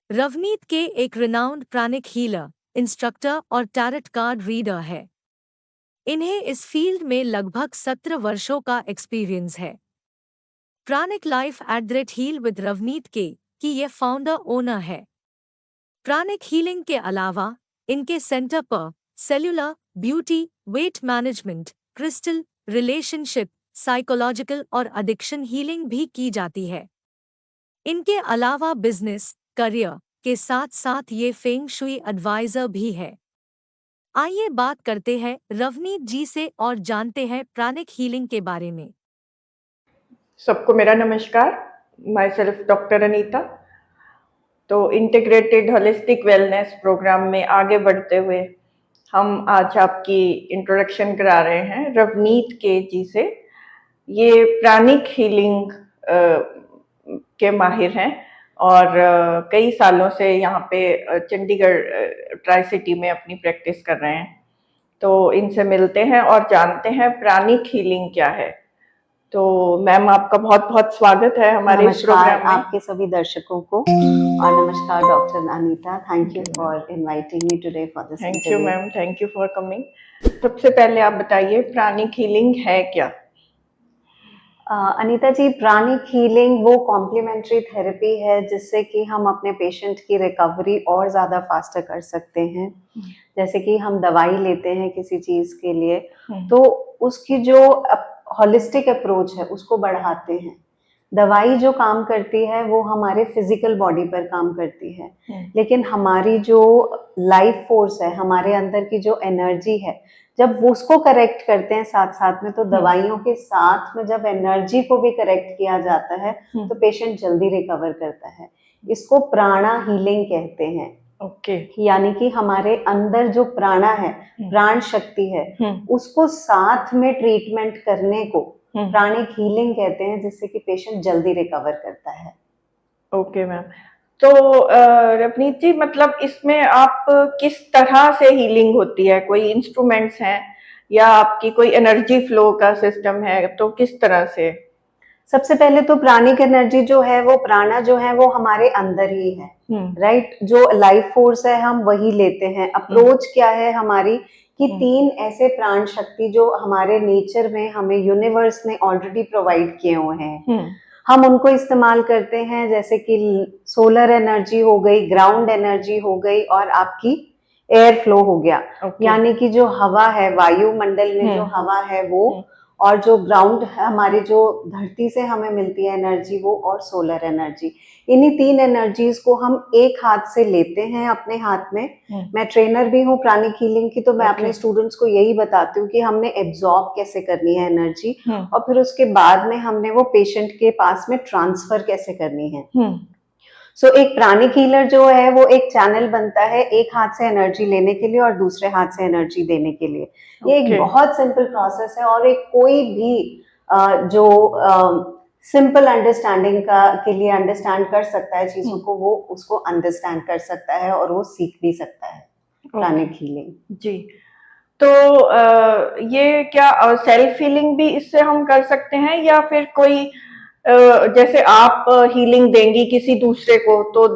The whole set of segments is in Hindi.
रवनीत के एक रिनाउंड प्राणिक हीलर, इंस्ट्रक्टर और टैरेट कार्ड रीडर है। इन्हें इस फील्ड में लगभग 17 वर्षों का एक्सपीरियंस है। प्राणिक लाइफ @ हील विद रवनीत के की ये फाउंडर ओनर है। प्राणिक हीलिंग के अलावा इनके सेंटर पर cellular, beauty, weight management, crystal, relationship, psychological और एडिक्शन हीलिंग भी की जाती है। इनके अलावा बिजनेस, करियर के साथ साथ ये फेंग शुई एडवाइजर भी है। आइए बात करते हैं रवनीत जी से और जानते हैं प्राणिक हीलिंग के बारे में। सबको मेरा नमस्कार। My self doctor Anita. तो इंटीग्रेटेड होलिस्टिक वेलनेस प्रोग्राम में आगे बढ़ते हुए हम आज आपकी इंट्रोडक्शन करा रहे हैं रवनीत के जी से। ये प्राणिक हीलिंग के माहिर हैं और कई सालों से यहाँ पे चंडीगढ़ ट्राई सिटी में अपनी प्रैक्टिस कर रहे हैं। तो इनसे मिलते हैं और जानते हैं प्राणिक हीलिंग क्या है। तो मैम, आपका बहुत बहुत स्वागत है हमारे इस प्रोग्राम में। आपके सभी दर्शकों को और नमस्कार doctor Anita. Thank you for inviting me today for this thank you ma'am, thank you for coming. सबसे पहले आप बताइए प्राणिक हीलिंग है क्या? अनीता जी, प्राणिक हीलिंग वो कॉम्प्लीमेंट्री थेरेपी है जिससे कि हम अपने पेशेंट की रिकवरी और ज़्यादा फास्टर कर सकते हैं। जैसे कि हम दवाई लेते हैं किसी चीज़ के लिए तो उसकी जो होलिस्टिक अप्रोच है उसको बढ़ाते हैं। दवाई जो काम करती है वो हमारे फिजिकल बॉडी पर काम करती है, लेकिन हमारी जो लाइफ फोर्स है, हमारे अंदर की जो एनर्जी है, जब वो उसको करेक्ट करते हैं साथ साथ में, तो दवाइयों के साथ में जब एनर्जी को भी करेक्ट किया जाता है तो पेशेंट जल्दी रिकवर करता है। इसको प्राणा हीलिंग कहते हैं। ओके। यानी कि हमारे अंदर जो प्राणा है, प्राण शक्ति है, उसको साथ में ट्रीटमेंट करने को प्राणिक हीलिंग कहते हैं, जिससे कि पेशेंट जल्दी रिकवर करता है। Okay ma'am. तो रवनीत जी, मतलब इसमें आप किस तरह से हीलिंग होती है? कोई इंस्ट्रूमेंट्स हैं या आपकी कोई एनर्जी फ्लो का सिस्टम है? तो किस तरह से? सबसे पहले तो प्राणिक एनर्जी जो है, वो प्राणा जो है वो हमारे अंदर ही है, राइट। जो लाइफ फोर्स है हम वही लेते हैं। अप्रोच क्या है हमारी कि 3 ऐसे प्राण शक्ति जो हमारे नेचर में हमें यूनिवर्स ने ऑलरेडी प्रोवाइड किए हुए हैं, हम उनको इस्तेमाल करते हैं। जैसे कि सोलर एनर्जी हो गई, ग्राउंड एनर्जी हो गई और आपकी एयर फ्लो हो गया। यानी कि जो हवा है, वायुमंडल में जो हवा है वो, और जो ग्राउंड है हमारी, जो धरती से हमें मिलती है एनर्जी, वो, और सोलर एनर्जी। इन्हीं 3 एनर्जीज को हम एक हाथ से लेते हैं अपने हाथ में। मैं ट्रेनर भी हूँ प्राणिक हीलिंग की, तो मैं अपने स्टूडेंट्स को यही बताती हूँ कि हमने एब्जॉर्ब कैसे करनी है एनर्जी, और फिर उसके बाद में हमने वो पेशेंट के पास में ट्रांसफर कैसे करनी है। सो एक प्राणिक हीलर जो है वो एक चैनल बनता है, एक हाथ से एनर्जी लेने के लिए और दूसरे हाथ से एनर्जी देने के लिए। ये एक बहुत सिंपल प्रोसेस है और एक कोई भी जो सिंपल अंडरस्टैंडिंग के लिए अंडरस्टैंड कर सकता है चीजों को, वो उसको अंडरस्टैंड कर सकता है और वो सीख भी सकता है प्राणिक हीलिंग। जी। तो ये क्या सेल्फ हीलिंग भी इससे हम कर सकते हैं, या फिर कोई जैसे आप हीलिंग देंगी किसी दूसरे को तो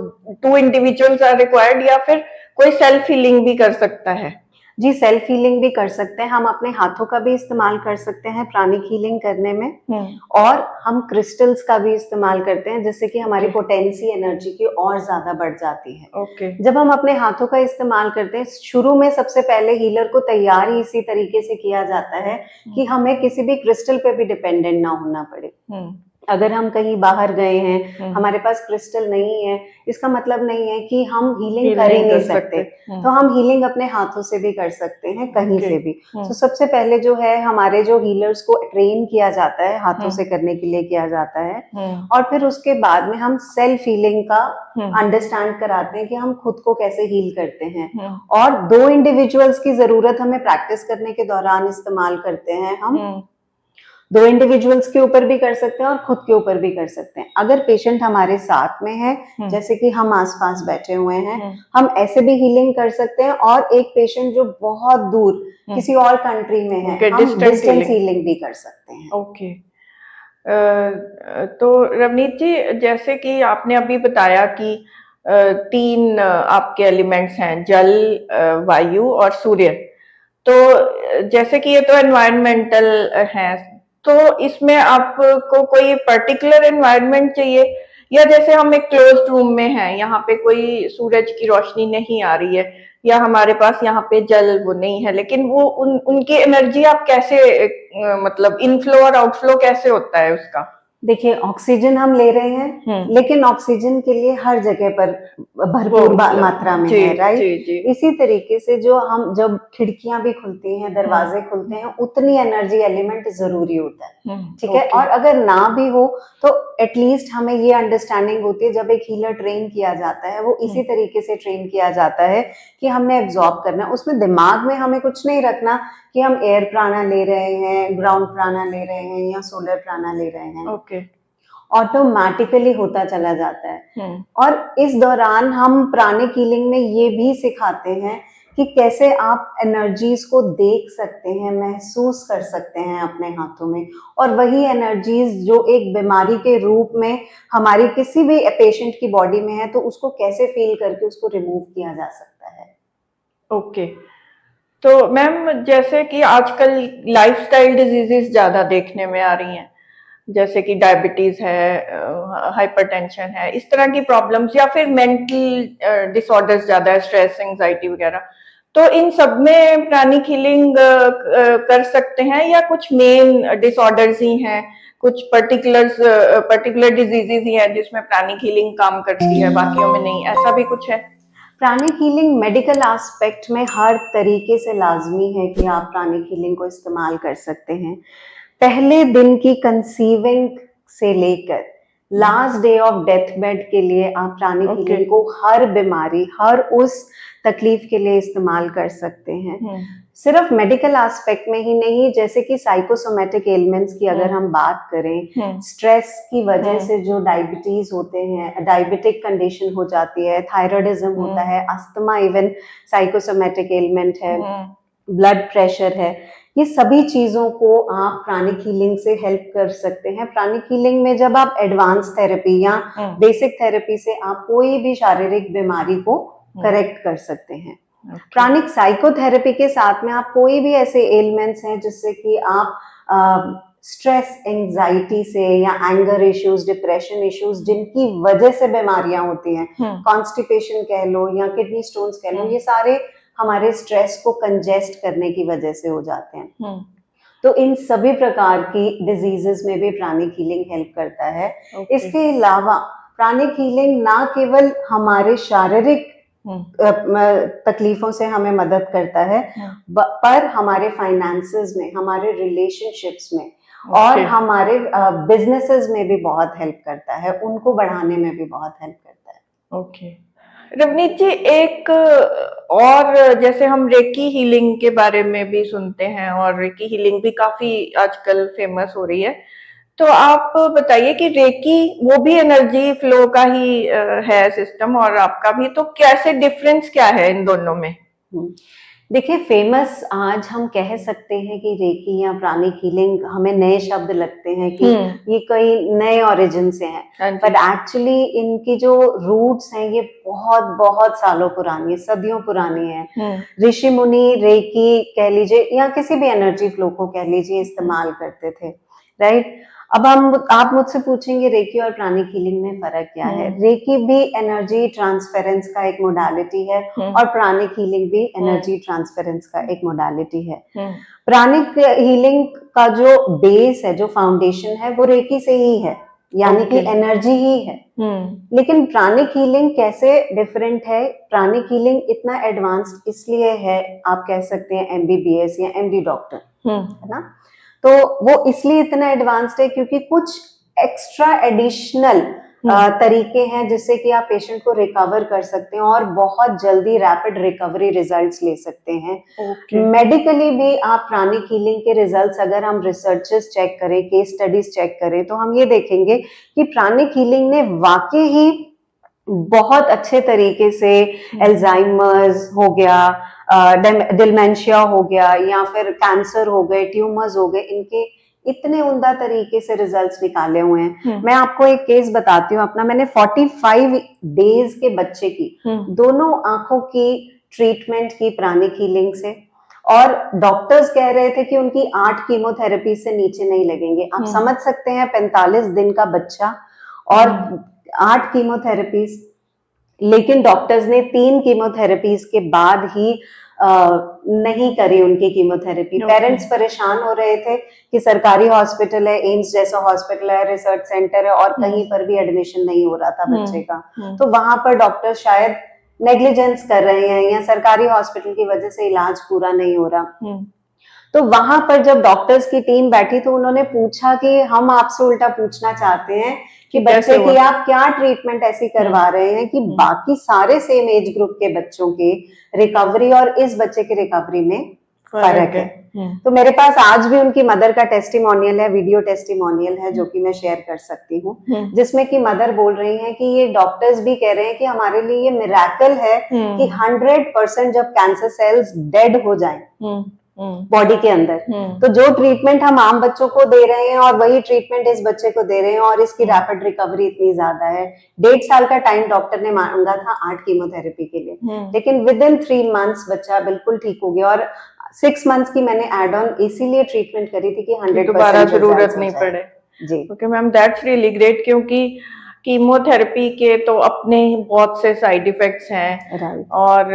2 इंडिविजुअल्स आर रिक्वायर्ड, या फिर कोई सेल्फ हीलिंग भी कर सकता है? जी, सेल्फ हीलिंग भी कर सकते हैं। हम अपने हाथों का भी इस्तेमाल कर सकते हैं प्राणिक हीलिंग करने में, और हम क्रिस्टल्स का भी इस्तेमाल करते हैं, जिससे कि हमारी पोटेंसी एनर्जी की और ज्यादा बढ़ जाती है। जब हम अपने हाथों का इस्तेमाल करते हैं, शुरू में सबसे पहले हीलर को तैयार ही इसी तरीके से किया जाता है कि हमें किसी भी क्रिस्टल पे भी डिपेंडेंट ना होना पड़े। अगर हम कहीं बाहर गए हैं, हमारे पास क्रिस्टल नहीं है, इसका मतलब नहीं है कि हम हीलिंग कर ही नहीं सकते। तो हम हीलिंग अपने हाथों से भी कर सकते हैं, कहीं से भी। तो सबसे पहले जो है, हमारे जो हीलर्स को ट्रेन किया जाता है, हाथों से करने के लिए किया जाता है, और फिर उसके बाद में हम सेल्फ हीलिंग का अंडरस्टैंड कराते हैं कि हम खुद को कैसे हील करते हैं। और 2 इंडिविजुअल्स की जरूरत हमें प्रैक्टिस करने के दौरान इस्तेमाल करते हैं। हम 2 इंडिविजुअल्स के ऊपर भी कर सकते हैं और खुद के ऊपर भी कर सकते हैं। अगर पेशेंट हमारे साथ में है, जैसे कि हम आसपास बैठे हुए हैं, हम ऐसे भी हीलिंग कर सकते हैं। और एक पेशेंट जो बहुत दूर किसी और कंट्री में है, हम डिस्टेंस हीलिंग भी कर सकते हैं। ओके। तो रवनीत जी, जैसे कि आपने अभी बताया कि तीन आपके एलिमेंट्स हैं, जल, वायु और सूर्य। तो जैसे कि ये तो एनवायरमेंटल है, तो इसमें आपको कोई पर्टिकुलर एनवायरनमेंट चाहिए, या जैसे हम एक क्लोज्ड रूम में हैं, यहाँ पे कोई सूरज की रोशनी नहीं आ रही है, या हमारे पास यहाँ पे जल वो नहीं है, लेकिन वो उनकी एनर्जी आप कैसे मतलब इनफ्लो और आउटफ्लो कैसे होता है उसका? देखिए, ऑक्सीजन हम ले रहे हैं, लेकिन ऑक्सीजन के लिए हर जगह पर भरपूर मात्रा में है, राइट? इसी तरीके से जो हम जब खिड़कियां भी खुलती हैं, दरवाजे खुलते हैं, उतनी एनर्जी एलिमेंट जरूरी होता है, ठीक है? और अगर ना भी हो तो एटलीस्ट हमें ये अंडरस्टैंडिंग होती है, जब एक हीलर ट्रेन किया जाता है, वो इसी तरीके से ट्रेन किया जाता है कि हमने एब्जॉर्ब करना, उसमें दिमाग में हमें कुछ नहीं रखना कि हम एयर प्राणा ले रहे हैं, ग्राउंड प्राणा ले रहे हैं या सोलर प्राणा ले रहे हैं। ओके। ऑटोमेटिकली होता चला जाता है। और इस दौरान हम प्राणिक हीलिंग में ये भी सिखाते हैं कि कैसे आप एनर्जीज को देख सकते हैं, महसूस कर सकते हैं अपने हाथों में, और वही एनर्जीज जो एक बीमारी के रूप में हमारी किसी भी पेशेंट की बॉडी में है, तो उसको कैसे फील करके उसको रिमूव किया जा सकता है। ओके। तो मैम, जैसे कि आजकल लाइफस्टाइल डिजीजेस ज्यादा देखने में आ रही हैं, जैसे कि डायबिटीज है, हाइपरटेंशन है, इस तरह की प्रॉब्लम्स, या फिर मेंटल डिसऑर्डर्स ज्यादा है, स्ट्रेस, एंजाइटी वगैरह, तो इन सब में प्राणिक हीलिंग कर सकते हैं, या कुछ मेन डिसऑर्डर्स ही हैं, कुछ पर्टिकुलर डिजीजेस ही हैं जिसमें प्राणिक हीलिंग काम करती है, बाकियों में नहीं, ऐसा भी कुछ है? प्राणिक हीलिंग मेडिकल एस्पेक्ट में हर तरीके से लाजमी है कि आप प्राणिक हीलिंग को इस्तेमाल कर सकते हैं। पहले दिन की कंसीविंग से लेकर last day of death bed के लिए आप प्राणिक हीलिंग को हर बीमारी, हर उस तकलीफ के लिए इस्तेमाल कर सकते हैं। सिर्फ मेडिकल एस्पेक्ट में ही नहीं, जैसे कि साइकोसोमेटिक एलिमेंट्स की अगर हम बात करें, स्ट्रेस की वजह से जो डायबिटीज होते हैं, डायबिटिक कंडीशन हो जाती है, थायराइडिज्म होता है, अस्थमा इवन साइकोसोमेटिक एलिमेंट है, ब्लड प्रेशर है, ये सभी चीजों को आप प्राणिक हीलिंग से हेल्प कर सकते हैं। प्राणिक हीलिंग में जब आप एडवांस थेरेपी या बेसिक थेरेपी से आप कोई भी शारीरिक बीमारी को करेक्ट कर सकते हैं। प्राणिक साइकोथेरेपी के साथ में आप कोई भी ऐसे एलिमेंट्स हैं जिससे कि आप स्ट्रेस, एंजाइटी से या एंगर इश्यूज, डिप्रेशन इश्यूज, जिनकी वजह से बीमारियां होती हैं, कॉन्स्टिपेशन कह लो या किडनी स्टोन्स कह लो, ये सारे हमारे स्ट्रेस को कंजेस्ट करने की वजह से हो जाते हैं। तो इन सभी प्रकार की डिजीजेस में भी प्राणिक हीलिंग हेल्प करता है। इसके अलावा प्राणिक हीलिंग ना केवल हमारे शारीरिक तकलीफों से हमें मदद करता है, पर हमारे फाइनेंसेस में, हमारे रिलेशनशिप्स में और हमारे बिजनेसेस में भी बहुत हेल्प करता है, उनको बढ़ाने में भी बहुत हेल्प करता है। ओके। रवनीत जी, एक और, जैसे हम रेकी हीलिंग के बारे में भी सुनते हैं, और रेकी हीलिंग भी काफी आजकल फेमस हो रही है, तो आप बताइए कि रेकी वो भी एनर्जी फ्लो का ही है सिस्टम, और आपका भी, तो कैसे डिफरेंस क्या है इन दोनों में? देखिए, फेमस आज हम कह सकते हैं कि रेकी या प्राणिक हीलिंग हमें नए शब्द लगते हैं कि ये कई नए ओरिजिन से हैं, बट एक्चुअली इनकी जो रूट्स हैं ये बहुत बहुत सालों पुरानी, सदियों पुरानी है। ऋषि मुनि रेकी कह लीजिए या किसी भी एनर्जी फ्लो को कह लीजिए इस्तेमाल करते थे, राइट? अब आप मुझसे पूछेंगे रेकी और प्राणिक हीलिंग में फर्क क्या है? रेकी भी एनर्जी ट्रांसफेरेंस का एक मोडालिटी है और प्राणिक हीलिंग भी एनर्जी ट्रांसफेरेंस का एक मोडालिटी है। प्राणिक हीलिंग का जो बेस है, जो फाउंडेशन है, वो रेकी से ही है, यानी कि एनर्जी ही है। लेकिन प्राणिक हीलिंग कैसे डिफरेंट है? प्राणिक हीलिंग इतना एडवांस्ड इसलिए है, आप कह सकते हैं MBBS या MD डॉक्टर, है ना? तो वो इसलिए इतना एडवांस्ड है क्योंकि कुछ एक्स्ट्रा एडिशनल तरीके हैं जिससे कि आप पेशेंट को रिकवर कर सकते हैं और बहुत जल्दी रैपिड रिकवरी रिजल्ट्स ले सकते हैं। मेडिकली भी आप प्राणिक हीलिंग के रिजल्ट्स, अगर हम रिसर्चेस चेक करें, केस स्टडीज चेक करें, तो हम ये देखेंगे कि प्राणिक हीलिंग ने वाकई ही बहुत अच्छे तरीके से एल्जाइमर्स हो गया, डिमेंशिया हो गया, या फिर कैंसर हो गए, ट्यूमर्स हो गए, इनके इतने उम्दा तरीके से रिजल्ट्स निकाले हुए हैं। मैं आपको एक केस बताती हूँ अपना। मैंने 45 डेज के बच्चे की दोनों आंखों की ट्रीटमेंट की प्राणिक हीलिंग से, और डॉक्टर्स कह रहे थे कि उनकी 8 कीमोथेरेपी से नीचे नहीं लगेंगे। आप समझ सकते हैं 45 दिन का बच्चा और 8 कीमोथेरेपीज, लेकिन डॉक्टर्स ने 3 कीमोथेरेपीज के बाद ही नहीं करी उनकी कीमोथेरेपी। पेरेंट्स परेशान हो रहे थे कि सरकारी हॉस्पिटल है, एम्स जैसा हॉस्पिटल है, रिसर्च सेंटर है, और कहीं पर भी एडमिशन नहीं हो रहा था बच्चे का। तो वहां पर डॉक्टर शायद नेग्लिजेंस कर रहे हैं या सरकारी हॉस्पिटल की वजह से इलाज पूरा नहीं हो रहा। तो वहां पर जब डॉक्टर्स की टीम बैठी तो उन्होंने पूछा कि हम आपसे उल्टा पूछना चाहते हैं कि बच्चे की आप क्या ट्रीटमेंट ऐसी करवा रहे हैं कि बाकी सारे सेम एज ग्रुप के बच्चों की रिकवरी और इस बच्चे की रिकवरी में फर्क है। तो मेरे पास आज भी उनकी मदर का टेस्टिमोनियल है, वीडियो टेस्टिमोनियल है, जो कि मैं शेयर कर सकती हूँ, जिसमें कि मदर बोल रही हैं कि ये डॉक्टर्स भी कह रहे हैं कि हमारे लिए ये मिरेकल है कि 100% जब कैंसर सेल्स डेड हो जाएं बॉडी के अंदर, तो जो ट्रीटमेंट हम आम बच्चों को दे रहे हैं और वही ट्रीटमेंट इस बच्चे को दे रहे हैं, और इसकी रैपिड रिकवरी इतनी ज्यादा है। 1.5 साल का टाइम डॉक्टर ने मांगा था 8 कीमोथेरेपी के लिए, लेकिन विद इन 3 मंथ्स बच्चा बिल्कुल ठीक हो गया। और 6 मंथ्स की मैंने एड ऑन इसीलिए ट्रीटमेंट करी थी कि 100% दोबारा जरूरत नहीं पड़े। जी okay ma'am, that's really great, क्योंकि कीमोथेरेपी के तो अपने बहुत से साइड इफेक्ट्स हैं, और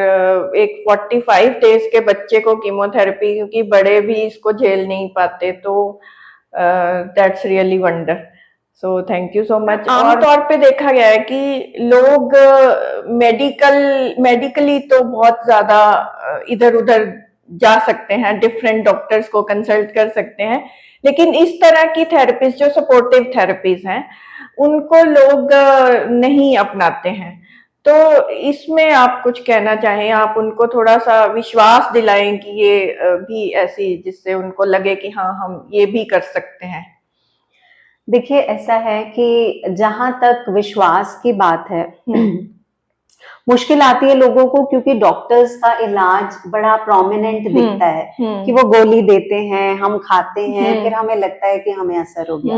एक 45 डेज के बच्चे को कीमोथेरेपी, क्योंकि बड़े भी इसको झेल नहीं पाते, तो that's really wonder. So thank you so much. आमतौर पे देखा गया है कि लोग मेडिकली तो बहुत ज्यादा इधर उधर जा सकते हैं, डिफरेंट डॉक्टर्स को कंसल्ट कर सकते हैं, लेकिन इस तरह की थेरेपीज जो सपोर्टिव थेरेपीज हैं उनको लोग नहीं अपनाते हैं। तो इसमें आप कुछ कहना चाहें, आप उनको थोड़ा सा विश्वास दिलाएं कि ये भी ऐसी, जिससे उनको लगे कि हाँ हम ये भी कर सकते हैं। देखिए ऐसा है कि जहां तक विश्वास की बात है मुश्किल आती है लोगों को, क्योंकि डॉक्टर्स का इलाज बड़ा प्रोमिनेंट दिखता है कि वो गोली देते हैं, हम खाते हैं, फिर हमें लगता है कि हमें असर हो गया।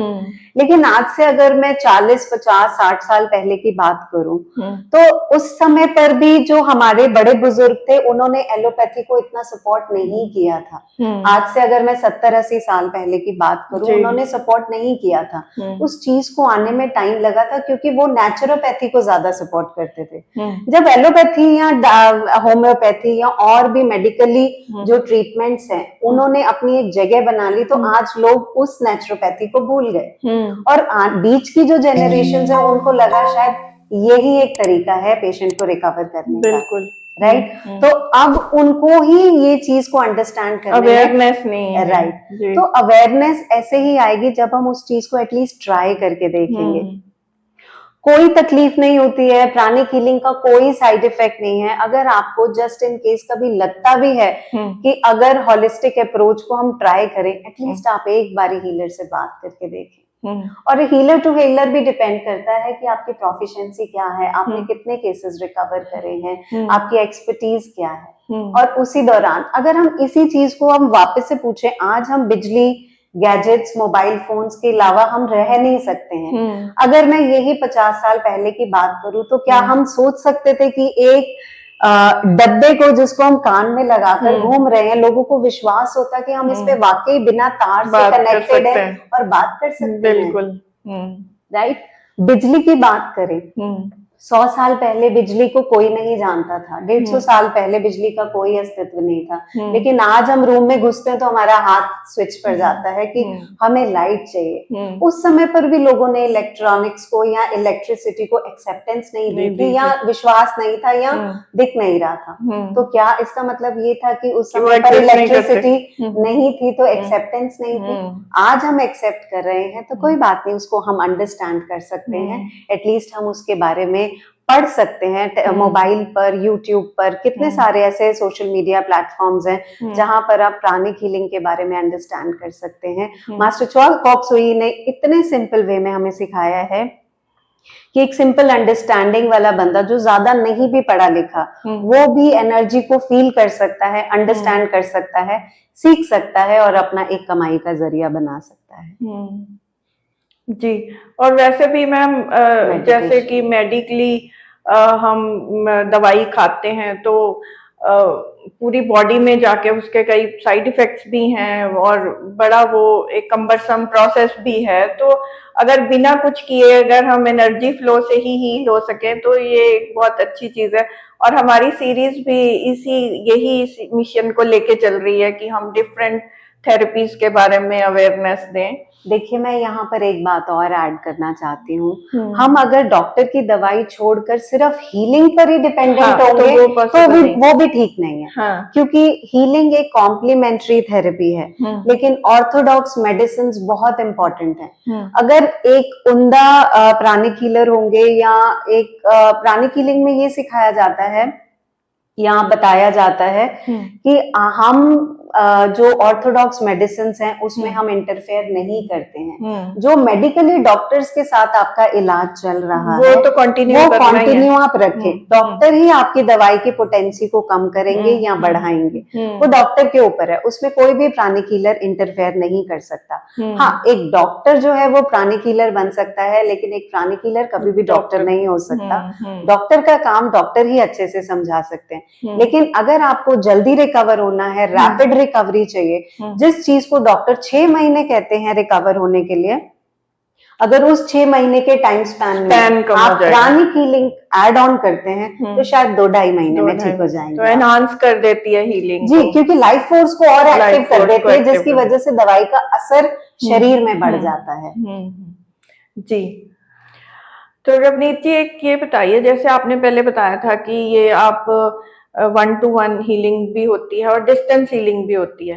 लेकिन आज से अगर मैं 40, 50, 60 साल पहले की बात करूं, तो उस समय पर भी जो हमारे बड़े बुजुर्ग थे उन्होंने एलोपैथी को इतना सपोर्ट नहीं किया था। आज से अगर मैं 70, 80 साल पहले की बात करूं, उन्होंने सपोर्ट नहीं किया था। उस चीज को आने में टाइम लगा था, क्योंकि वो नेचुरोपैथी को ज्यादा सपोर्ट करते थे। जब एलोपैथी या होम्योपैथी या और भी मेडिकली जो ट्रीटमेंट्स हैं उन्होंने अपनी एक जगह बना ली, तो आज लोग उस नेचुरोपैथी को भूल गए, और बीच की जो जनरेशन है उनको लगा शायद यही एक तरीका है पेशेंट को रिकवर करने का। बिल्कुल राइट। तो अब उनको ही ये चीज को अंडरस्टैंड करने में अवेयरनेस नहीं है। राइट। तो अवेयरनेस ऐसे ही आएगी जब हम उस चीज को एटलीस्ट ट्राई करके देखेंगे। कोई तकलीफ नहीं होती है, प्राणिक हीलिंग का कोई साइड इफेक्ट नहीं है। अगर आपको जस्ट इन केस कभी लगता भी है कि अगर होलिस्टिक अप्रोच को हम ट्राई करें, एटलीस्ट आप एक बारी हीलर से बात करके देखें। और हीलर टू हीलर भी डिपेंड करता है कि आपकी प्रोफिशिएंसी क्या है, आपने कितने केसेस रिकवर करे हैं, आपकी एक्सपर्टीज क्या है। और उसी दौरान अगर हम इसी चीज को हम वापस से पूछें, आज हम बिजली, गैजेट्स, मोबाइल फोन्स के अलावा हम रह नहीं सकते हैं। अगर मैं यही 50 साल पहले की बात करूं, तो क्या हम सोच सकते थे कि एक डब्बे को जिसको हम कान में लगाकर घूम रहे हैं, लोगों को विश्वास होता कि हम इस पे वाकई बिना तार से कनेक्टेड है और बात कर सकते हैं। बिल्कुल। राइट। बिजली की बात करें, 100 साल पहले बिजली को कोई नहीं जानता था, 150 साल पहले बिजली का कोई अस्तित्व नहीं था, लेकिन आज हम रूम में घुसते हैं तो हमारा हाथ स्विच पर जाता है कि हमें लाइट चाहिए। उस समय पर भी लोगों ने इलेक्ट्रॉनिक्स को या इलेक्ट्रिसिटी को एक्सेप्टेंस नहीं दी थी, या विश्वास नहीं था, या दिख नहीं रहा था। तो क्या इसका मतलब ये था कि उस समय पर इलेक्ट्रिसिटी नहीं थी तो एक्सेप्टेंस नहीं थी? आज हम एक्सेप्ट कर रहे हैं तो कोई बात नहीं, उसको हम अंडरस्टैंड कर सकते हैं, एटलीस्ट हम उसके बारे में पढ़ सकते हैं। मोबाइल पर, यूट्यूब पर कितने सारे ऐसे सोशल मीडिया प्लेटफॉर्म्स हैं जहां पर आप प्राणिक हीलिंग के बारे में अंडरस्टैंड कर सकते हैं। मास्टर च्वाल कॉक सुई ने इतने सिंपल वे में हमें सिखाया है कि एक सिंपल अंडरस्टैंडिंग वाला बंदा जो ज्यादा नहीं भी पढ़ा लिखा, वो भी एनर्जी को फील कर सकता है, अंडरस्टैंड कर सकता है, सीख सकता है और अपना एक कमाई का जरिया बना सकता है। सकता है। जी। और वैसे भी मैम जैसे कि मेडिकली हम दवाई खाते हैं तो पूरी बॉडी में जाके उसके कई साइड इफेक्ट्स भी हैं और बड़ा वो एक कम्बरसम प्रोसेस भी है। तो अगर बिना कुछ किए अगर हम एनर्जी फ्लो से ही हील हो सके तो ये एक बहुत अच्छी चीज है। और हमारी सीरीज भी यही मिशन को लेके चल रही है कि हम डिफरेंट थेरेपीज के बारे में अवेयरनेस दें। देखिए, मैं यहाँ पर एक बात और ऐड करना चाहती हूँ। हम अगर डॉक्टर की दवाई छोड़कर सिर्फ हीलिंग पर ही डिपेंडेंट होंगे तो वो भी ठीक नहीं है। क्योंकि हीलिंग एक कॉम्प्लीमेंट्री थेरेपी है, लेकिन ऑर्थोडॉक्स मेडिसिन बहुत इंपॉर्टेंट है। अगर एक उम्दा प्राणिक हीलर होंगे या एक प्राणिक हीलिंग में ये सिखाया जाता है या बताया जाता है कि हम जो ऑर्थोडॉक्स मेडिसिन हैं उसमें हम इंटरफेयर नहीं करते हैं। जो मेडिकली डॉक्टर्स के साथ आपका इलाज चल रहा है वो कंटिन्यू आप रखें। डॉक्टर ही आपकी दवाई की पोटेंसी को कम करेंगे या बढ़ाएंगे, वो डॉक्टर के ऊपर है। उसमें कोई भी प्राणिक हीलर इंटरफेयर नहीं कर सकता। हाँ, एक डॉक्टर जो है वो प्राणिक हीलर बन सकता है, लेकिन एक प्राणिक हीलर कभी भी डॉक्टर नहीं हो सकता। डॉक्टर का काम डॉक्टर ही अच्छे से समझा सकते हैं। लेकिन अगर आपको जल्दी रिकवर होना है, रैपिड रिकवरी चाहिए, जिस चीज को डॉक्टर 6 महीने कहते हैं रिकवर होने के लिए, अगर उस 6 महीने के टाइम स्पैन में आप प्राणिक हीलिंग ऐड ऑन करते हैं तो शायद 2-2.5 महीने में ठीक हो जाएंगे। तो एनहांस कर देती है हीलिंग जी, क्योंकि लाइफ फोर्स को और एक्टिव कर देती है, जिसकी वजह से दवाई का असर शरीर में बढ़ जाता है। जी। तो रवनीत जी, एक ये बताइए, जैसे आपने पहले बताया था कि ये आप 1-to-1 हीलिंग भी होती है और डिस्टेंस हीलिंग भी होती है,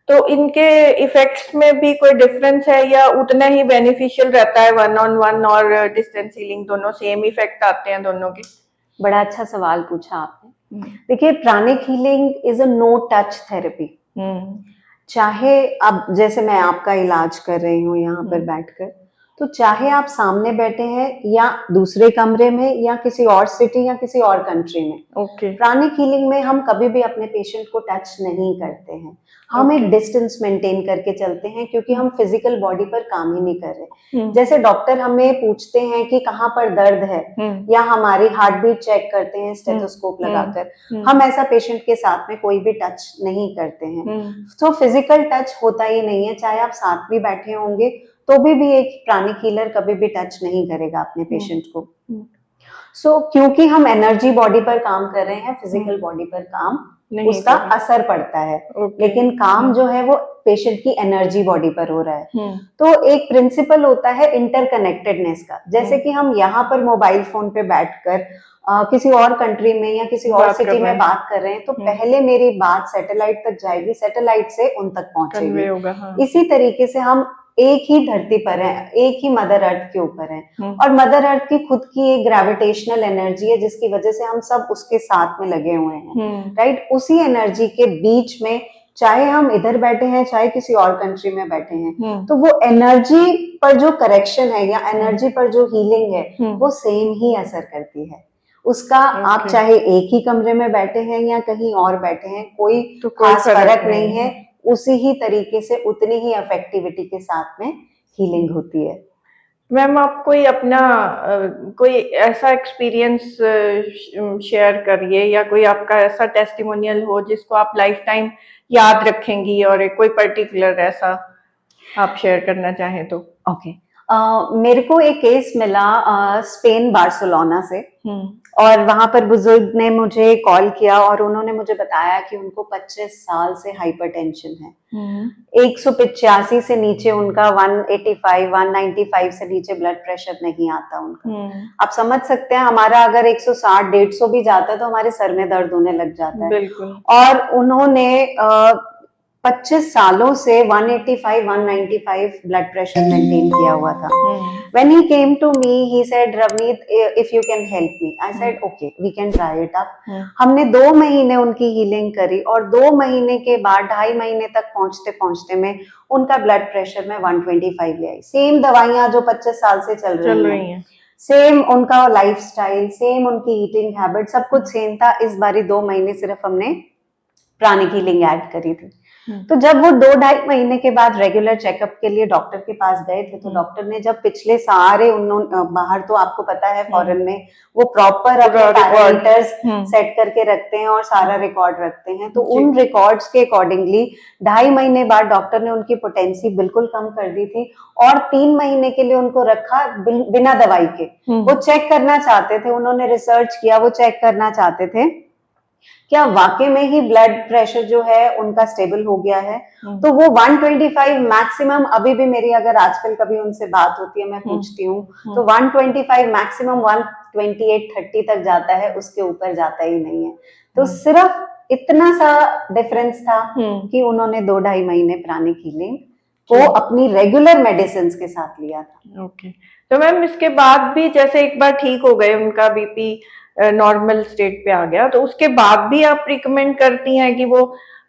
तो इनके इफेक्ट्स में भी कोई डिफरेंस है या उतना ही बेनिफिशियल रहता है 1-on-1 और डिस्टेंस हीलिंग, दोनों सेम इफेक्ट आते हैं दोनों के? बड़ा अच्छा सवाल पूछा आपने। देखिए, pranic healing is a no touch therapy. चाहे अब जैसे मैं आपका इलाज कर रही हूँ यहाँ पर बैठकर, तो चाहे आप सामने बैठे हैं या दूसरे कमरे में या किसी और सिटी या किसी और कंट्री में, प्राणिक हीलिंग में हम कभी भी अपने पेशेंट को टच नहीं करते हैं। हम एक डिस्टेंस मेंटेन करके चलते हैं, क्योंकि हम फिजिकल बॉडी पर काम ही नहीं कर रहे। जैसे डॉक्टर हमें पूछते हैं कि कहाँ पर दर्द है, या हमारी हार्ट बीट चेक करते हैं स्टेथोस्कोप लगाकर, हम ऐसा पेशेंट के साथ में कोई भी टच नहीं करते हैं। तो फिजिकल टच होता ही नहीं है। चाहे आप साथ भी बैठे होंगे तो भी एक प्राणिक हीलर कभी भी टच नहीं करेगा अपने पेशेंट को। क्योंकि हम एनर्जी बॉडी पर काम कर रहे हैं, फिजिकल बॉडी पर काम उसका असर पड़ता है, लेकिन काम जो है वो पेशेंट की एनर्जी बॉडी पर हो रहा है। तो एक प्रिंसिपल होता है इंटरकनेक्टेडनेस का। जैसे कि हम यहाँ पर मोबाइल फोन पे बैठकर किसी और कंट्री में या किसी और सिटी में बात कर रहे हैं, तो पहले मेरी बात सैटेलाइट तक जाएगी, सैटेलाइट से उन तक पहुंचेगी। इसी तरीके से हम एक ही धरती पर है, एक ही मदर अर्थ के ऊपर है, और मदर अर्थ की खुद की एक ग्रेविटेशनल एनर्जी है, जिसकी वजह से हम सब उसके साथ में लगे हुए हैं। राइट? उसी एनर्जी के बीच में, चाहे हम इधर बैठे हैं चाहे किसी और कंट्री में बैठे हैं, तो वो एनर्जी पर जो करेक्शन है या एनर्जी पर जो हीलिंग है वो सेम ही असर करती है। उसका आप चाहे एक ही कमरे में बैठे हैं या कहीं और बैठे हैं, कोई खास फर्क नहीं है। उसी ही तरीके से उतनी ही इफेक्टिविटी के साथ में हीलिंग होती है। मैम, आप कोई अपना कोई ऐसा एक्सपीरियंस शेयर करिए, या कोई आपका ऐसा टेस्टिमोनियल हो जिसको आप लाइफ टाइम याद रखेंगी, और कोई पर्टिकुलर ऐसा आप शेयर करना चाहें तो। ओके। मेरे को एक केस मिला स्पेन बार्सिलोना से, और वहां पर बुजुर्ग ने मुझे कॉल किया और उन्होंने मुझे बताया कि उनको 25 साल से हाइपरटेंशन है। 185 से नीचे उनका 185, 195 से नीचे ब्लड प्रेशर नहीं आता उनका। आप समझ सकते हैं, हमारा अगर 160, 150 भी जाता है तो हमारे सर में दर्द होने लग जाता है। बिल्कुल। और उन्होंने 25 सालों से 185, 195 ब्लड प्रेशर मेंटेन किया हुआ था। When he came to me, he said, Ravneet, if you can help me. I said, okay, we can try it up. हमने 2 महीने उनकी हीलिंग करी, और 2 महीने के बाद 2.5 महीने तक पहुंचते पहुंचते में उनका ब्लड प्रेशर में 125 ले आई। सेम दवाइयां जो 25 साल से चल रही हैं, सेम उनका लाइफस्टाइल, सेम उनकी ईटिंग हैबिट, सब कुछ सेम था। इस बारी 2 महीने सिर्फ हमने प्राणिक हीलिंग ऐड करी थी। तो जब वो 2-2.5 महीने के बाद रेगुलर चेकअप के लिए डॉक्टर के पास गए थे, तो डॉक्टर ने जब पिछले सारे बाहर तो आपको पता है फॉरेन में वो प्रॉपर अपने पैरामीटर्स सेट करके रखते हैं और सारा रिकॉर्ड रखते हैं, तो उन रिकॉर्ड्स के अकॉर्डिंगली 2.5 महीने बाद डॉक्टर ने उनकी पोटेंसी बिल्कुल कम कर दी थी और 3 महीने के लिए उनको रखा बिना दवाई के। वो चेक करना चाहते थे, उन्होंने रिसर्च किया, वो चेक करना चाहते थे क्या वाकई में ही ब्लड प्रेशर जो है उनका स्टेबल हो गया है। तो वो 125 मैक्सिमम, अभी भी मेरी अगर आजकल कभी उनसे बात होती है, मैं पूछती हूँ, तो 125 मैक्सिमम 128-30 तक जाता है, उसके ऊपर जाता ही नहीं है। तो सिर्फ इतना सा डिफरेंस था कि उन्होंने 2-2.5 महीने प्राणिक हीलिंग को अपनी रेगुलर मेडिसिन के साथ लिया था। ओके, तो मैम इसके बाद भी जैसे एक बार ठीक हो गए, उनका बीपी नॉर्मल स्टेट पे आ गया, तो उसके बाद भी आप रिकमेंड करती हैं कि वो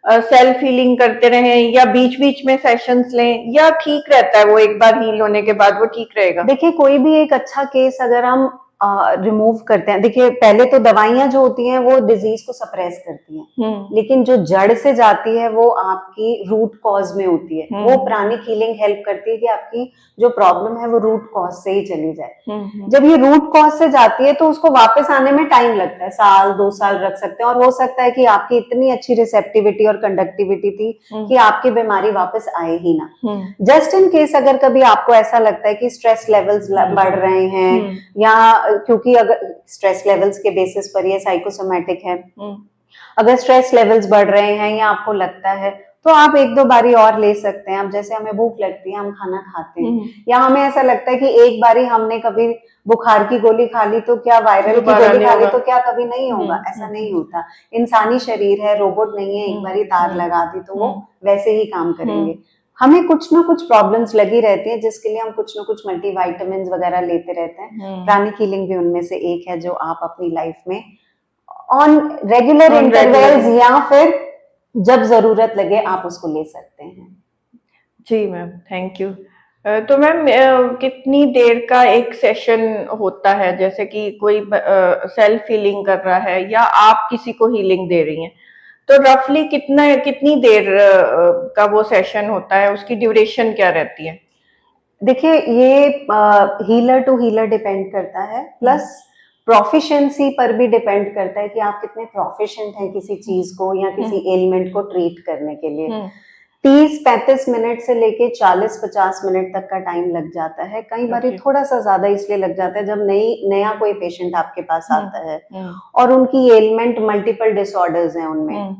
सेल्फ हीलिंग करते रहें या बीच बीच में सेशंस लें, या ठीक रहता है वो एक बार हील होने के बाद वो ठीक रहेगा? देखिए, कोई भी एक अच्छा केस अगर हम रिमूव करते हैं, देखिए पहले तो दवाइयां जो होती हैं वो डिजीज को सप्रेस करती हैं, लेकिन जो जड़ से जाती है वो आपकी रूट कॉज में होती है। वो प्राणिक हीलिंग हेल्प करती है कि आपकी जो प्रॉब्लम है वो रूट कॉज से ही चली जाए। जब ये रूट कॉज से जाती है तो उसको वापस आने में टाइम लगता है, 1-2 साल रख सकते हैं, और हो सकता है कि आपकी इतनी अच्छी रिसेप्टिविटी और कंडक्टिविटी थी कि आपकी बीमारी वापस आए ही ना। जस्ट इन केस अगर कभी आपको ऐसा लगता है कि स्ट्रेस लेवल्स बढ़ रहे हैं, या क्योंकि अगर स्ट्रेस लेवल्स के बेसिस पर ये साइकोसोमैटिक है, अगर स्ट्रेस लेवल्स बढ़ रहे हैं या आपको लगता है, तो आप 1-2 बारी और ले सकते हैं। अब जैसे हमें भूख लगती है, हम खाना खाते हैं, या हमें ऐसा लगता है कि एक बारी हमने कभी बुखार की गोली खा ली तो क्या वायरल की गोली खा ली तो क्या कभी नहीं होगा? ऐसा नहीं होता। इंसानी शरीर है, रोबोट नहीं है, एक बारी तार लगा दी तो वो वैसे ही काम करेंगे। हमें कुछ ना कुछ प्रॉब्लम्स लगी रहती हैं जिसके लिए हम कुछ ना कुछ मल्टीविटामिन्स वगैरह लेते रहते हैं। प्राणिक हीलिंग भी उनमें से एक है जो आप अपनी लाइफ में ऑन रेगुलर इंटरवल्स या फिर जब जरूरत लगे आप उसको ले सकते हैं। जी मैम, थैंक यू। तो मैम कितनी देर का एक सेशन होता है, जैसे कि कोई सेल्फ हीलिंग कर रहा है या आप किसी को हीलिंग दे रही हैं, तो रफली कितनी देर का वो सेशन होता है, उसकी ड्यूरेशन क्या रहती है? देखिए, ये हीलर टू हीलर डिपेंड करता है, प्लस प्रोफिशिएंसी पर भी डिपेंड करता है कि आप कितने प्रोफिशिएंट हैं किसी चीज को या किसी एलिमेंट को ट्रीट करने के लिए। 30-35 मिनट से लेके 40-50 मिनट तक का टाइम लग जाता है। कई बार थोड़ा सा ज्यादा इसलिए लग जाता है जब नया कोई पेशेंट आपके पास आता है और उनकी एलिमेंट मल्टीपल डिसऑर्डर्स हैं, उनमें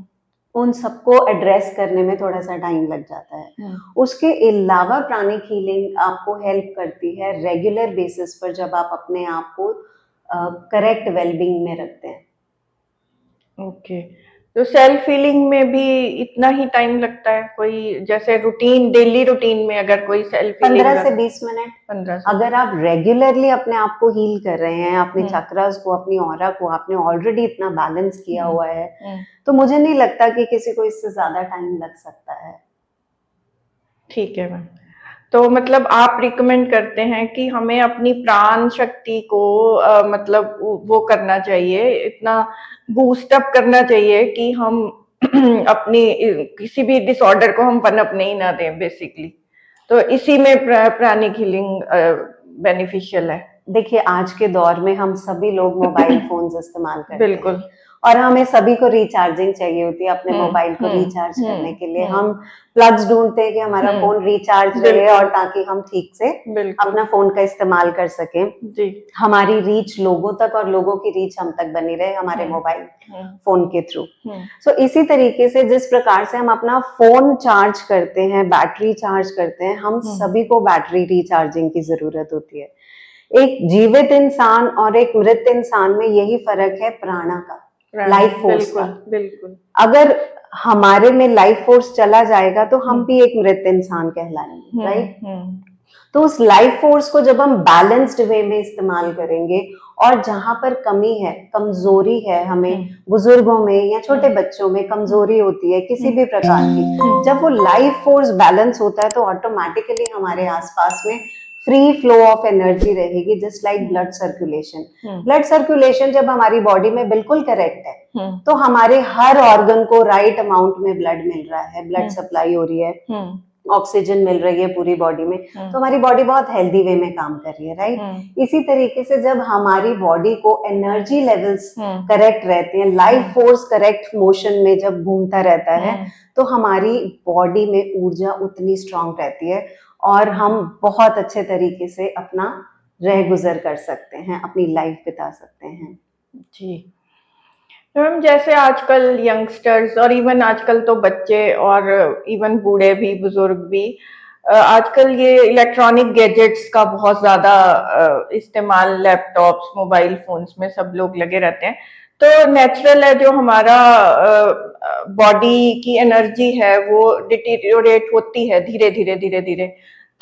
उन सबको एड्रेस करने में थोड़ा सा टाइम लग जाता है। उसके अलावा प्राणिक हीलिंग आपको हेल्प करती है रेगुलर बेसिस पर, जब आप अपने आप को करेक्ट वेलबींग में रखते हैं। ओके, तो सेल्फ हीलिंग में भी इतना ही टाइम लगता है? कोई जैसे रूटीन, डेली रूटीन में अगर कोई सेल्फ 15 से 20 मिनट। अगर आप रेगुलरली अपने आप को हील कर रहे हैं, अपने चक्रास को, अपनी ऑरा को आपने ऑलरेडी इतना बैलेंस किया हुआ है, तो मुझे नहीं लगता कि किसी को इससे ज्यादा टाइम लग सकता है। ठीक है मैम, तो मतलब आप रिकमेंड करते हैं कि हमें अपनी प्राण शक्ति को मतलब वो करना चाहिए, इतना बूस्ट अप करना चाहिए कि हम अपनी किसी भी डिसऑर्डर को हम पनप नहीं ना दें बेसिकली। तो इसी में प्राणिक हीलिंग बेनिफिशियल है। देखिए, आज के दौर में हम सभी लोग मोबाइल फोन्स इस्तेमाल करते हैं। बिल्कुल। और हमें सभी को रिचार्जिंग चाहिए होती है, अपने मोबाइल को रिचार्ज करने के लिए हम प्लग्स ढूंढते हैं कि हमारा फोन रिचार्ज रहे और ताकि हम ठीक से अपना फोन का इस्तेमाल कर सकें। जी। हमारी रीच लोगों तक और लोगों की रीच हम तक बनी रहे हमारे मोबाइल फोन के थ्रू। सो इसी तरीके से जिस प्रकार से हम अपना फोन चार्ज करते हैं, बैटरी चार्ज करते हैं, हम सभी को बैटरी रिचार्जिंग की जरूरत होती है। एक जीवित इंसान और एक मृत इंसान में यही फर्क है प्राणा का, लाइफ फोर्स का। बिल्कुल। अगर हमारे में लाइफ फोर्स चला जाएगा तो हम भी एक मृत इंसान कहलाएंगे, राइट? तो उस लाइफ फोर्स को जब हम बैलेंस्ड वे में इस्तेमाल करेंगे, और जहां पर कमी है, कमजोरी है, हमें बुजुर्गों में या छोटे बच्चों में कमजोरी होती है किसी भी प्रकार की, जब वो लाइफ फोर्स बैलेंस होता है तो ऑटोमेटिकली हमारे आसपास में फ्री फ्लो ऑफ एनर्जी रहेगी, just like blood circulation. Blood circulation जब हमारी बॉडी में बिल्कुल करेक्ट है तो हमारे हर ऑर्गन को राइट अमाउंट में ब्लड मिल रहा है, ब्लड सप्लाई हो रही है, ऑक्सीजन मिल रही है पूरी बॉडी में, तो हमारी बॉडी बहुत हेल्दी वे में काम कर रही है, राइट। इसी तरीके से जब हमारी बॉडी को एनर्जी लेवल्स करेक्ट रहते हैं, लाइफ फोर्स करेक्ट मोशन में जब घूमता रहता है, तो हमारी बॉडी में ऊर्जा उतनी स्ट्रांग रहती है और हम बहुत अच्छे तरीके से अपना रह गुजर कर सकते हैं, अपनी लाइफ बिता सकते हैं। जी मैम, जैसे आजकल यंगस्टर्स और इवन आजकल तो बच्चे और इवन बूढ़े भी, बुजुर्ग भी, आजकल ये इलेक्ट्रॉनिक गैजेट्स का बहुत ज्यादा इस्तेमाल, लैपटॉप्स, मोबाइल फोन्स में सब लोग लगे रहते हैं। तो नेचुरल है जो हमारा बॉडी की एनर्जी है वो डिटीरियोरेट होती है धीरे धीरे धीरे धीरे,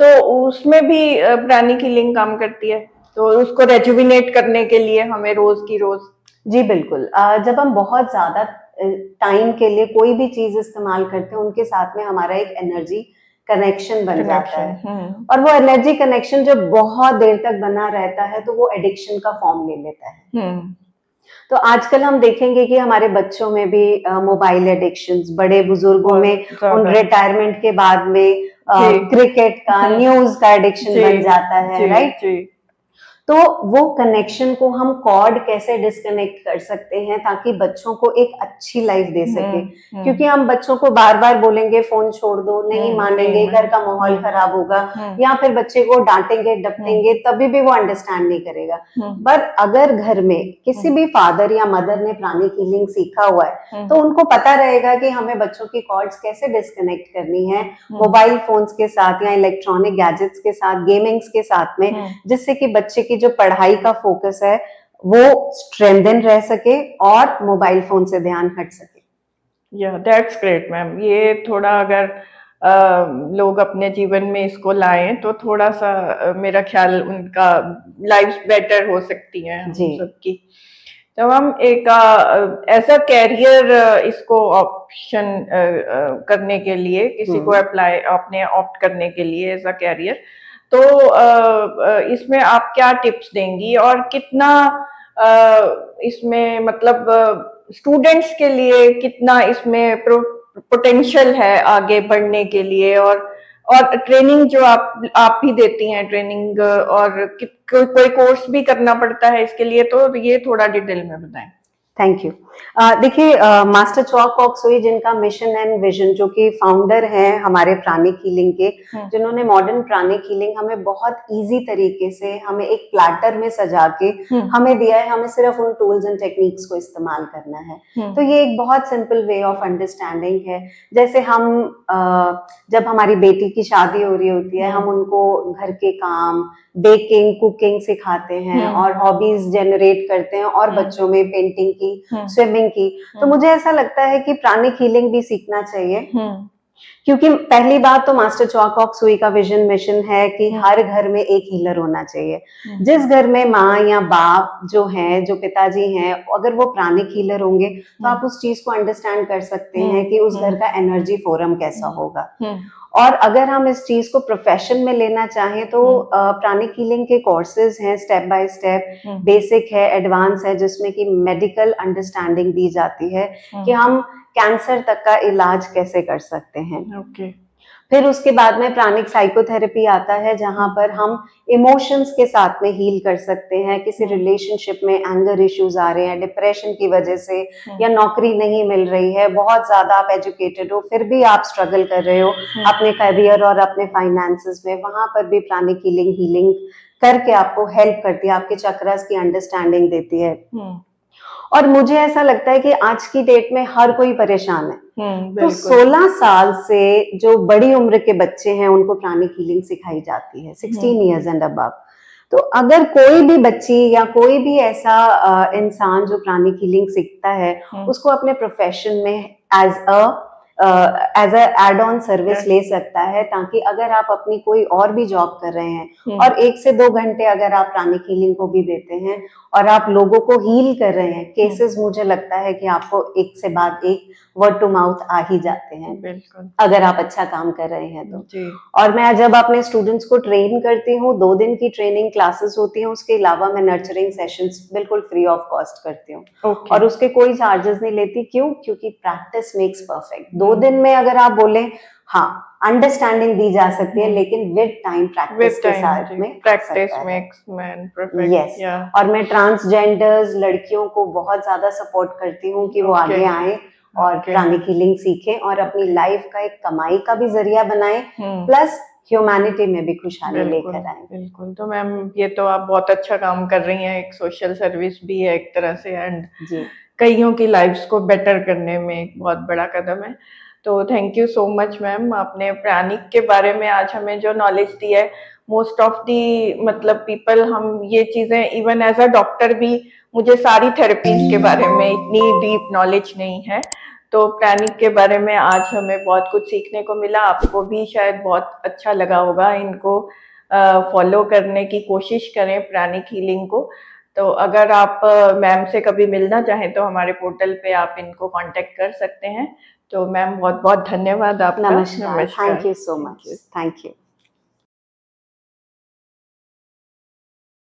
तो उसमें भी प्राणिक हीलिंग काम करती है, तो उसको रेजुविनेट करने के लिए हमें रोज की रोज। जी बिल्कुल, जब हम बहुत ज्यादा टाइम के लिए कोई भी चीज इस्तेमाल करते हैं, उनके साथ में हमारा एक एनर्जी कनेक्शन बन जाता है, और वो एनर्जी कनेक्शन जब बहुत देर तक बना रहता है तो वो एडिक्शन का फॉर्म ले लेता है। तो आजकल हम देखेंगे कि हमारे बच्चों में भी मोबाइल एडिक्शंस, बड़े बुजुर्गों में उन रिटायरमेंट के बाद में क्रिकेट का, न्यूज का एडिक्शन बन जाता है, राइट। तो वो कनेक्शन को हम कॉर्ड कैसे डिस्कनेक्ट कर सकते हैं ताकि बच्चों को एक अच्छी लाइफ दे सके, क्योंकि हम बच्चों को बार बार बोलेंगे फोन छोड़ दो, नहीं मानेंगे, घर का माहौल खराब होगा, या फिर बच्चे को डांटेंगे डपटेंगे तभी भी वो अंडरस्टैंड नहीं करेगा। पर अगर घर में किसी भी फादर या मदर ने प्राणिक हीलिंग सीखा हुआ है तो उनको पता रहेगा कि हमें बच्चों की कॉर्ड्स कैसे डिस्कनेक्ट करनी है मोबाइल फोन्स के साथ या इलेक्ट्रॉनिक गैजेट्स के साथ, गेमिंग्स के साथ में, जिससे कि बच्चे की जो पढ़ाई का फोकस है वो स्ट्रेंथन रह सके और मोबाइल फोन से ध्यान हट सके। या दैट्स ग्रेट मैम, ये थोड़ा अगर लोग अपने जीवन में इसको लाएं तो थोड़ा सा मेरा ख्याल उनका लाइफ बेटर हो सकती है हम सबकी। तो हम एक ऐसा कैरियर इसको ऑप्शन करने के लिए, किसी को अप्लाई अपने ऑप्ट करने के लिए एज अ कैरियर, तो इसमें आप क्या टिप्स देंगी और कितना इसमें मतलब स्टूडेंट्स के लिए कितना इसमें पोटेंशियल है आगे बढ़ने के लिए, और ट्रेनिंग जो आप भी देती हैं ट्रेनिंग, और कोई कोर्स भी करना पड़ता है इसके लिए, तो ये थोड़ा डिटेल में बताएं। Thank you. देखिए, मास्टर चॉ कॉक सुई जिनका मिशन एंड विजन, जो कि फाउंडर हैं हमारे प्राणिक हीलिंग के, जिन्होंने मॉडर्न प्राणिक हीलिंग हमें बहुत इजी तरीके से, हमें एक प्लेटर में सजा के हमें दिया है, हमें सिर्फ उन टूल्स एंड टेक्निक्स को इस्तेमाल करना है। तो ये एक बहुत सिंपल वे ऑफ अंडरस्टैंडिंग है। जैसे हम जब हमारी बेटी की शादी हो रही होती है, हम उनको घर के काम, बेकिंग, कुकिंग सिखाते हैं और हॉबीज जनरेट करते हैं, और बच्चों में पेंटिंग की, स्विमिंग की। तो मुझे ऐसा लगता है कि प्राणिक हीलिंग भी सीखना चाहिए, क्योंकि पहली बात तो मास्टर चॉ कॉक सुई का विजन मिशन है कि हर घर में एक हीलर होना चाहिए। जिस घर में माँ या बाप जो हैं, जो पिताजी हैं, अगर वो प्राणिक हीलर होंगे तो आप उस चीज को अंडरस्टैंड कर सकते हैं कि उस घर का एनर्जी फोरम कैसा होगा। और अगर हम इस चीज को प्रोफेशन में लेना चाहें तो प्राणिक हीलिंग के कोर्सेज हैं, स्टेप बाय स्टेप, बेसिक है, एडवांस है, जिसमें कि मेडिकल अंडरस्टैंडिंग दी जाती है कि हम कैंसर तक का इलाज कैसे कर सकते हैं। फिर उसके बाद में प्राणिक साइकोथेरेपी आता है, जहां पर हम इमोशंस के साथ में हील कर सकते हैं। किसी रिलेशनशिप में एंगर इश्यूज आ रहे हैं डिप्रेशन की वजह से, या नौकरी नहीं मिल रही है, बहुत ज्यादा आप एजुकेटेड हो फिर भी आप स्ट्रगल कर रहे हो अपने करियर और अपने फाइनेंसेस में, वहां पर भी प्राणिक हीलिंग करके आपको हेल्प करती है, आपके चक्रास की अंडरस्टैंडिंग देती है। और मुझे ऐसा लगता है कि आज की डेट में हर कोई परेशान है, तो 16 साल से जो बड़ी उम्र के बच्चे हैं उनको प्राणिक हीलिंग सिखाई जाती है, 16 इयर्स एंड अबव। तो अगर कोई भी बच्ची या कोई भी ऐसा इंसान जो प्राणिक हीलिंग सीखता है, उसको अपने प्रोफेशन में as a as a add on service ले सकता है, ताकि अगर आप अपनी कोई और भी जॉब कर रहे हैं और 1 से 2 घंटे अगर आप प्राणिक हीलिंग को भी देते हैं और आप लोगों को हील कर रहे हैं, केसेस मुझे लगता है कि आपको एक से बाद एक वर्ड टू माउथ आ ही जाते हैं, बिल्कुल, अगर आप अच्छा काम कर रहे हैं तो। जी, और मैं जब अपने स्टूडेंट्स को ट्रेन करती हूँ, 2 दिन की ट्रेनिंग क्लासेस होती हैं, उसके अलावा मैं नर्चरिंग सेशंस बिल्कुल फ्री ऑफ कॉस्ट करती हूँ ओके, और उसके कोई चार्जेस नहीं लेती। क्यों? क्योंकि प्रैक्टिस मेक्स परफेक्ट। 2 दिन में अगर आप बोले, हाँ अंडरस्टैंडिंग दी जा सकती है, लेकिन विद टाइम प्रैक्टिस विद के टाइम साथ जी, में आ प्रैक्टिस सकता है। मेक्स मैन परफेक्ट, यस, या और मैं ट्रांसजेंडर्स लड़कियों को बहुत ज्यादा सपोर्ट करती हूँ कि वो ओके, आगे आएं और ओके, प्राणिक हीलिंग सीखें और अपनी लाइफ का एक कमाई का भी जरिया बनाएं, हम्म, प्लस ह्यूमैनिटी में भी खुशहाली बिल्कुल, लेकर आए। बिल्कुल। तो मैम ये तो आप बहुत अच्छा काम कर रही हैं, एक सोशल सर्विस भी है एक तरह से, एंड जी, कईयों की लाइफ्स को बेटर करने में एक बहुत बड़ा कदम है। तो thank you so much ma'am, आपने प्राणिक के बारे में आज हमें जो नॉलेज दी है। मोस्ट ऑफ दी मतलब पीपल, हम ये चीजें इवन एज अ डॉक्टर भी, मुझे सारी थेरेपीज के बारे में इतनी डीप नॉलेज नहीं है। तो प्राणिक के बारे में आज हमें बहुत कुछ सीखने को मिला, आपको भी शायद बहुत अच्छा लगा होगा। इनको फॉलो करने की कोशिश करें प्राणिक हीलिंग को। तो अगर आप मैम से कभी मिलना चाहें तो हमारे पोर्टल पे आप इनको कांटेक्ट कर सकते हैं। तो मैम बहुत बहुत धन्यवाद आपका। नमस्कार, थैंक नमस्कार, you so thank much, you. Thank you.